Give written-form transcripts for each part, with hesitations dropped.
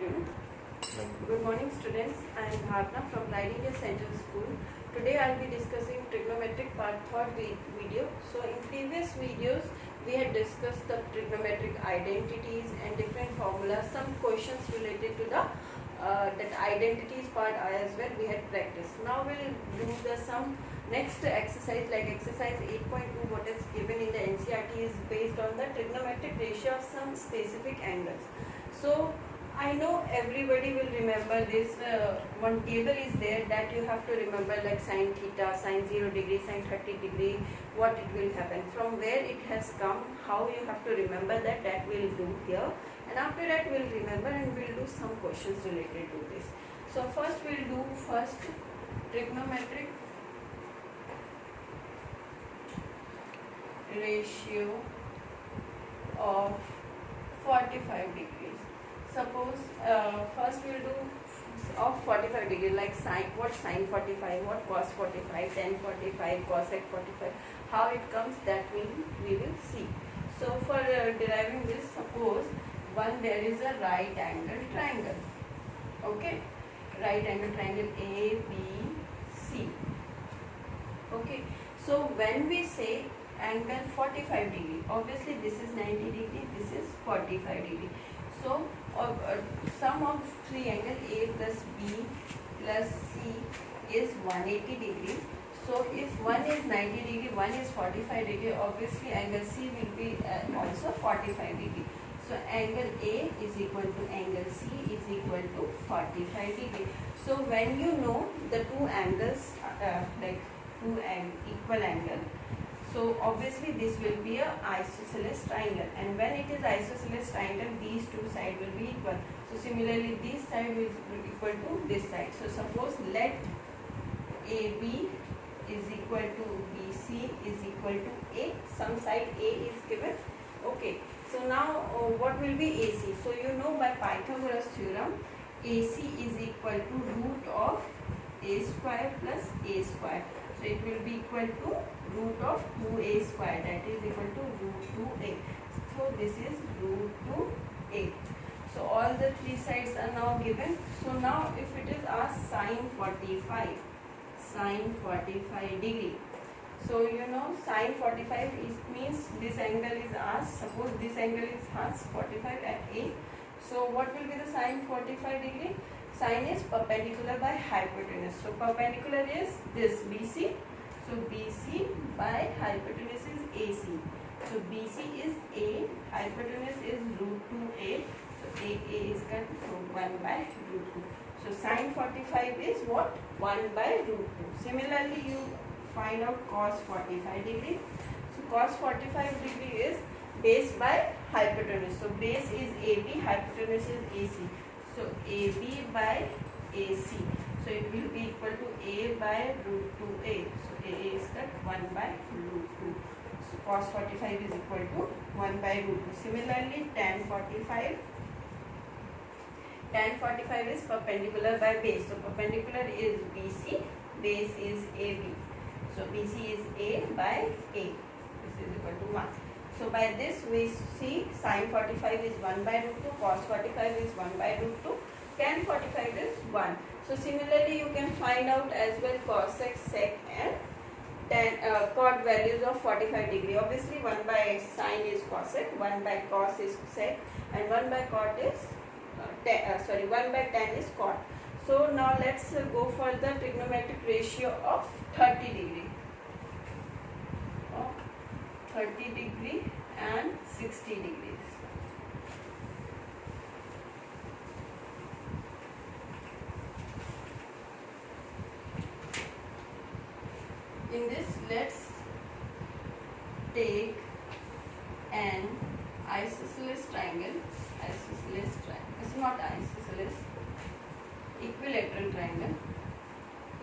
afternoon. Good morning, students. I am Bhavna from Nightingale Central School. Today I will be discussing trigonometric part third video. So in previous videos we had discussed the trigonometric identities and different formulas. Some questions related to the that identities part as well we had practiced. Now we will do the some next exercise like exercise 8.2. What is given in the NCERT is based on the trigonometric ratio of some specific angles. So I know everybody will remember this one table is there that you have to remember, like sine theta, sine 0 degree, sine 30 degree, what it will happen, from where it has come, how you have to remember that we will do here, and after that we will remember and we will do some questions related to this. So first we will do trigonometric ratio of 45 degrees. Suppose first we will do of 45 degree, like sine, what sine 45, what cos 45, tan 45, cosec 45, how it comes, that we will see. So for deriving this, suppose there is a right angle triangle, okay, right angle triangle ABC, okay. So when we say angle 45 degree, obviously this is 90 degree, this is 45 degree. So sum of triangle A plus B plus C is 180 degree. So if one is 90 degree, one is 45 degree, obviously angle C will be also 45 degree. So angle A is equal to angle C is equal to 45 degree. So when you know the two angles like equal angle, so obviously this will be a isosceles triangle, and when it is isosceles triangle, these two sides will be equal. So similarly this side will be equal to this side. So suppose let AB is equal to BC is equal to A. Some side A is given. Okay. So now what will be AC? So you know by Pythagoras theorem, AC is equal to root of A square plus A square. So it will be equal to root of 2A square, that is equal to root 2A. So this is root 2A. So all the three sides are now given. So now if it is asked sine 45 degree. So you know sine 45 means this angle is asked, suppose this angle is asked 45 at A. So what will be the sine 45 degree? Sine is perpendicular by hypotenuse. So perpendicular is this BC. So BC by hypotenuse is AC. So BC is A, hypotenuse is root 2A. So AA is cut, so 1 by root 2. So sine 45 is what? 1 by root 2. Similarly, you find out cos 45 degree. So cos 45 degree is base by hypotenuse. So base is AB, hypotenuse is AC. So AB by AC. So it will be equal to A by root 2A. So AA is cut 1 by root 2. So cos 45 is equal to 1 by root 2. Similarly, tan 45. Tan 45 is perpendicular by base. So perpendicular is BC, base is AB. So BC is A by A. This is equal to 1. So by this we see sine 45 is 1 by root 2, cos 45 is 1 by root 2, tan 45 is 1. So similarly you can find out as well cosec, sec and tan cot values of 45 degree. Obviously 1 by sine is cosec, 1 by cos is sec, and 1 by cot is 1 by tan is cot. So now let's go for the trigonometric ratio of 30 degree. 30 degree and 60 degrees. In this, let's take an isosceles triangle. It's not isosceles. Equilateral triangle.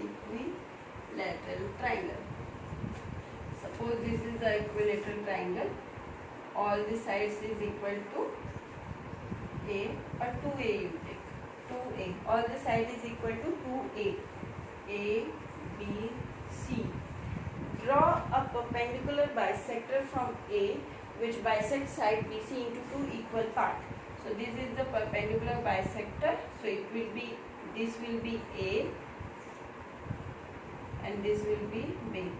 Equilateral triangle. Suppose this is the equilateral triangle. All the sides is equal to A, or 2A you take. 2A. All the sides is equal to 2A. A, B, C. Draw a perpendicular bisector from A which bisects side BC into two equal parts. So this is the perpendicular bisector. So it will be, this will be A and this will be B.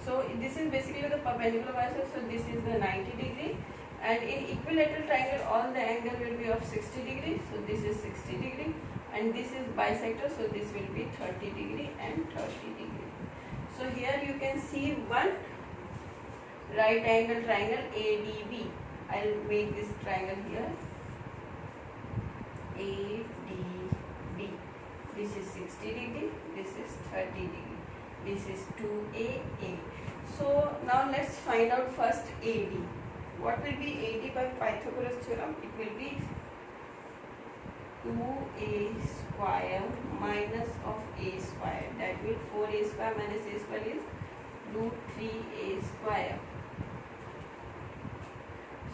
So this is basically the perpendicular bisector. So this is the 90 degree, and in equilateral triangle all the angle will be of 60 degree. So this is 60 degree, and this is bisector, so this will be 30 degree and 30 degree. So here you can see one right angle triangle ADB. I'll make this triangle here ADB. This is 60 degree, this is 30 degree, this is 2AA. So now let's find out first AD. What will be AD by Pythagoras theorem? It will be 2a square minus of a square. That will 4a square minus a square is root 3a square.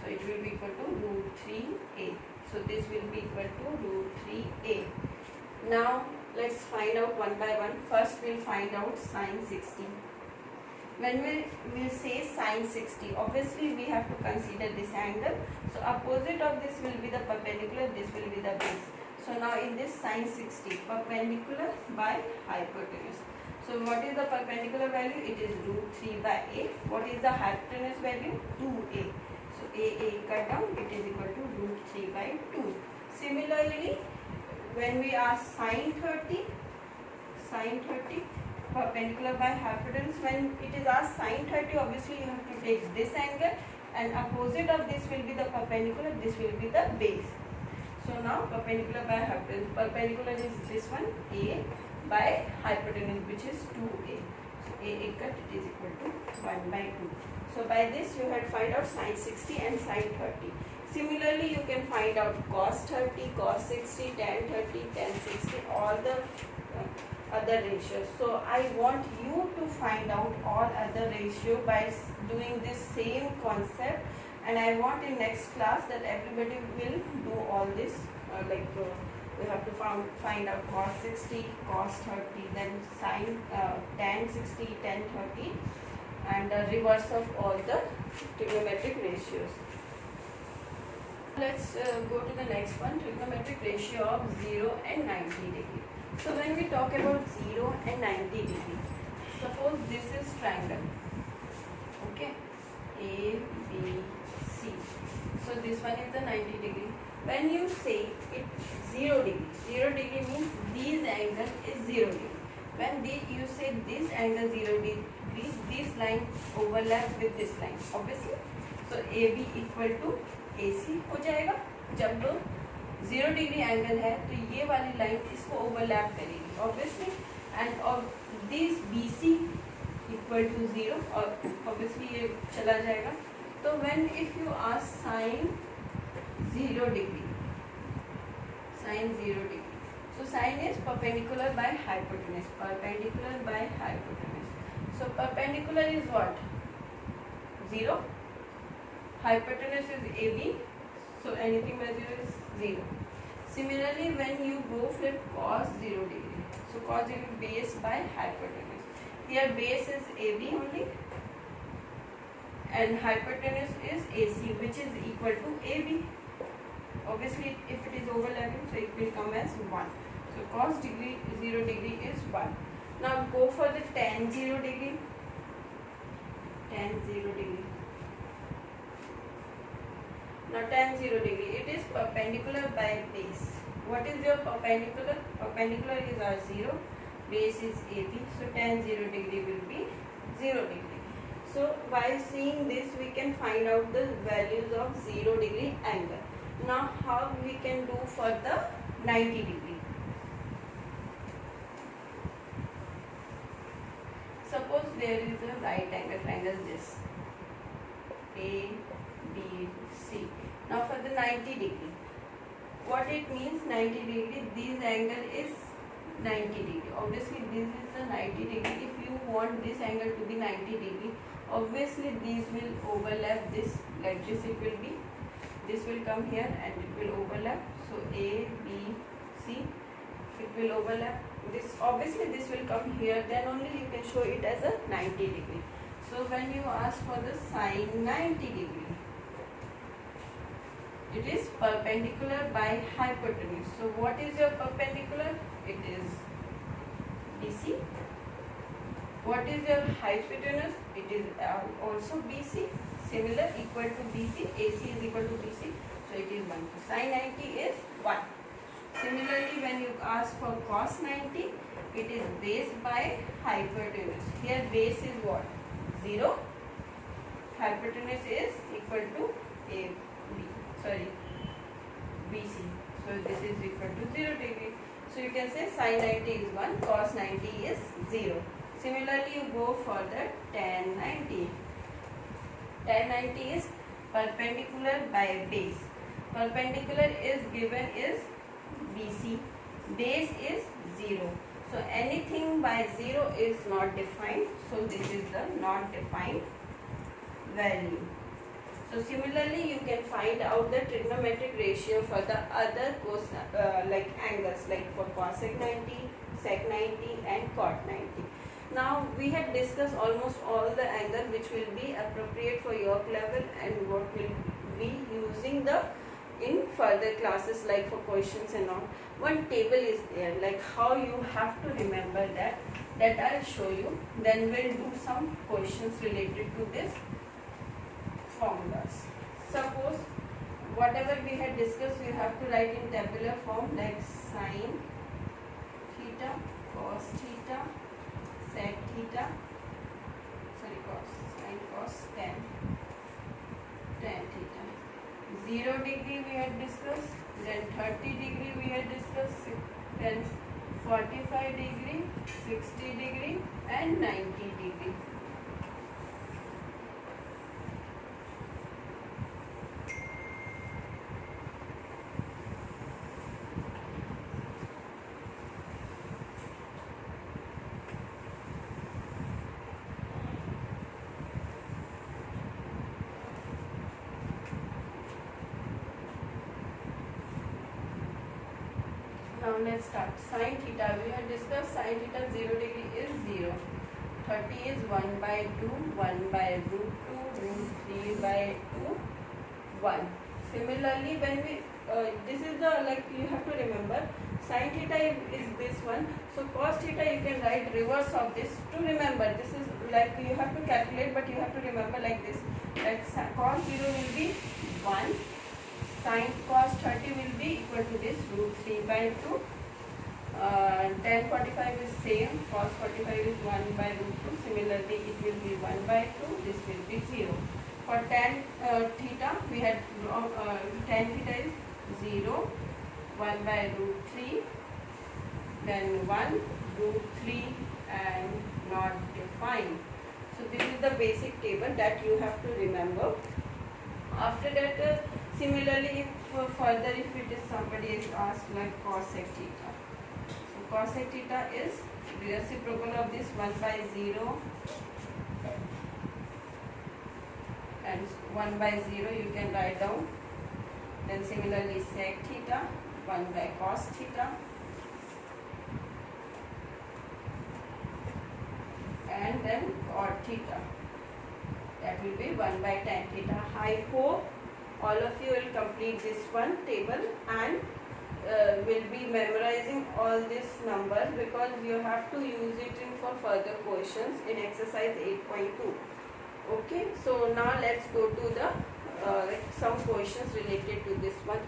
So it will be equal to root 3a. So this will be equal to root 3a. Now let's find out one by one. First we'll find out sine 60. When we will say sine 60, obviously we have to consider this angle. So opposite of this will be the perpendicular, this will be the base. So now in this sine 60, perpendicular by hypotenuse. So what is the perpendicular value? It is root 3 by a. What is the hypotenuse value? 2a. So a cut down, it is equal to root 3 by 2. Similarly, when we ask sine 30, perpendicular by hypotenuse, when it is asked sine 30, obviously you have to take this angle, and opposite of this will be the perpendicular, this will be the base. So now perpendicular by hypotenuse, perpendicular is this one a by hypotenuse, which is 2a. So a cut, it is equal to 1 by 2. So by this you had find out sine 60 and sine 30. Similarly, you can find out cos 30, cos 60, tan 30, tan 60, all the other ratios. So I want you to find out all other ratio by doing this same concept, and I want in next class that everybody will do all this we have to find out cos 60, cos 30, then sine tan 60, tan 30, and reverse of all the trigonometric ratios. Let's go to the next one, trigonometric ratio of 0 and 90 degree. So when we talk about 0 and 90 degree, suppose this is triangle, okay, A, B, C. So this one is the 90 degree. When you say it 0 degree means this angle is 0 degree. When you say this angle 0 degree, this line overlap with this line, obviously. So AB equal to AC हो जाएगा. जब 0 degree angle है तो ये वाली line इसको overlap करेगी obviously, and और दिस BC इक्वल टू 0, और ऑब्वियसली ये चला जाएगा. तो when if you ask sine 0 degree, so sine is perpendicular by hypotenuse, so perpendicular is what? 0, hypotenuse is AB, so anything by 0 is 0. Similarly, when you go flip cos 0 degree, so cos 0 base by hypotenuse. Here base is AB only, and hypotenuse is AC, which is equal to AB. Obviously, if it is overlapping, so it will come as 1. So cos 0 degree is 1. Now go for the tan 0 degree. Now tan 0 degree, it is perpendicular by base. What is your perpendicular? Perpendicular is our 0, base is AB, so tan 0 degree will be 0 degree. So by seeing this, we can find out the values of 0 degree angle. Now how we can do for the 90 degree? Suppose there is a right angle triangle, this A, B, C. Now for the 90 degree, what it means 90 degree, this angle is 90 degree. Obviously this is the 90 degree. If you want this angle to be 90 degree, obviously these will overlap this, like this it will be. This will come here and it will overlap. So A, B, C, it will overlap. This obviously this will come here. Then only you can show it as a 90 degree. So when you ask for the sine 90 degree, It is perpendicular by hypotenuse. So what is your perpendicular? It is BC. What is your hypotenuse? It is also BC. Similar, equal to BC. AC is equal to BC. So it is 1. So sin 90 is 1. Similarly, when you ask for cos 90, it is base by hypotenuse. Here base is what? 0. Hypotenuse is equal to BC. So this is equal to 0 degree. So you can say sin 90 is 1, cos 90 is 0. Similarly, you go further, tan 90. Tan 90 is perpendicular by base. Perpendicular is given is BC. Base is 0. So anything by 0 is not defined. So this is the not defined value. So similarly, you can find out the trigonometric ratio for the other like angles, like for cosec 90, sec 90 and cot 90. Now we have discussed almost all the angles which will be appropriate for your level and what will be using the in further classes, like for questions and all. One table is there, like how you have to remember that I'll show you. Then we'll do some questions related to this formulas. Suppose whatever we had discussed, you have to write in tabular form, like sin theta, cos theta, sec theta, sin cos tan theta. 0 degree we had discussed, then 30 degree we had discussed, then 45 degree, 60 degree and 90 degree. Now let's start. Sin theta, we have discussed sin theta 0 degree is 0. 30 is 1 by 2, 1 by root 2, root 3 by 2, 1. Similarly, when we, this is the, like you have to remember, sin theta is this one. So cos theta you can write reverse of this to remember. This is like you have to calculate, but you have to remember like this. Like cos 0 will be 1. Sin cos 30 will be equal to this root 3 by 2. Tan 45 is same, cos 45 is 1 by root 2. Similarly, it will be 1 by 2. This will be 0. For tan theta, we had tan theta is 0, 1 by root 3, then 1, root 3 and not defined. So this is the basic table that you have to remember. After that, similarly, if further if it is somebody is asked like cosec theta. So cosec theta is the reciprocal of this 1 by 0 and 1 by 0 you can write down. Then similarly sec theta 1 by cos theta and then cot theta, that will be 1 by tan theta. I hope all of you will complete this one table and will be memorizing all these numbers, because you have to use it in for further questions in exercise 8.2. Okay, so now let's go to the some questions related to this one.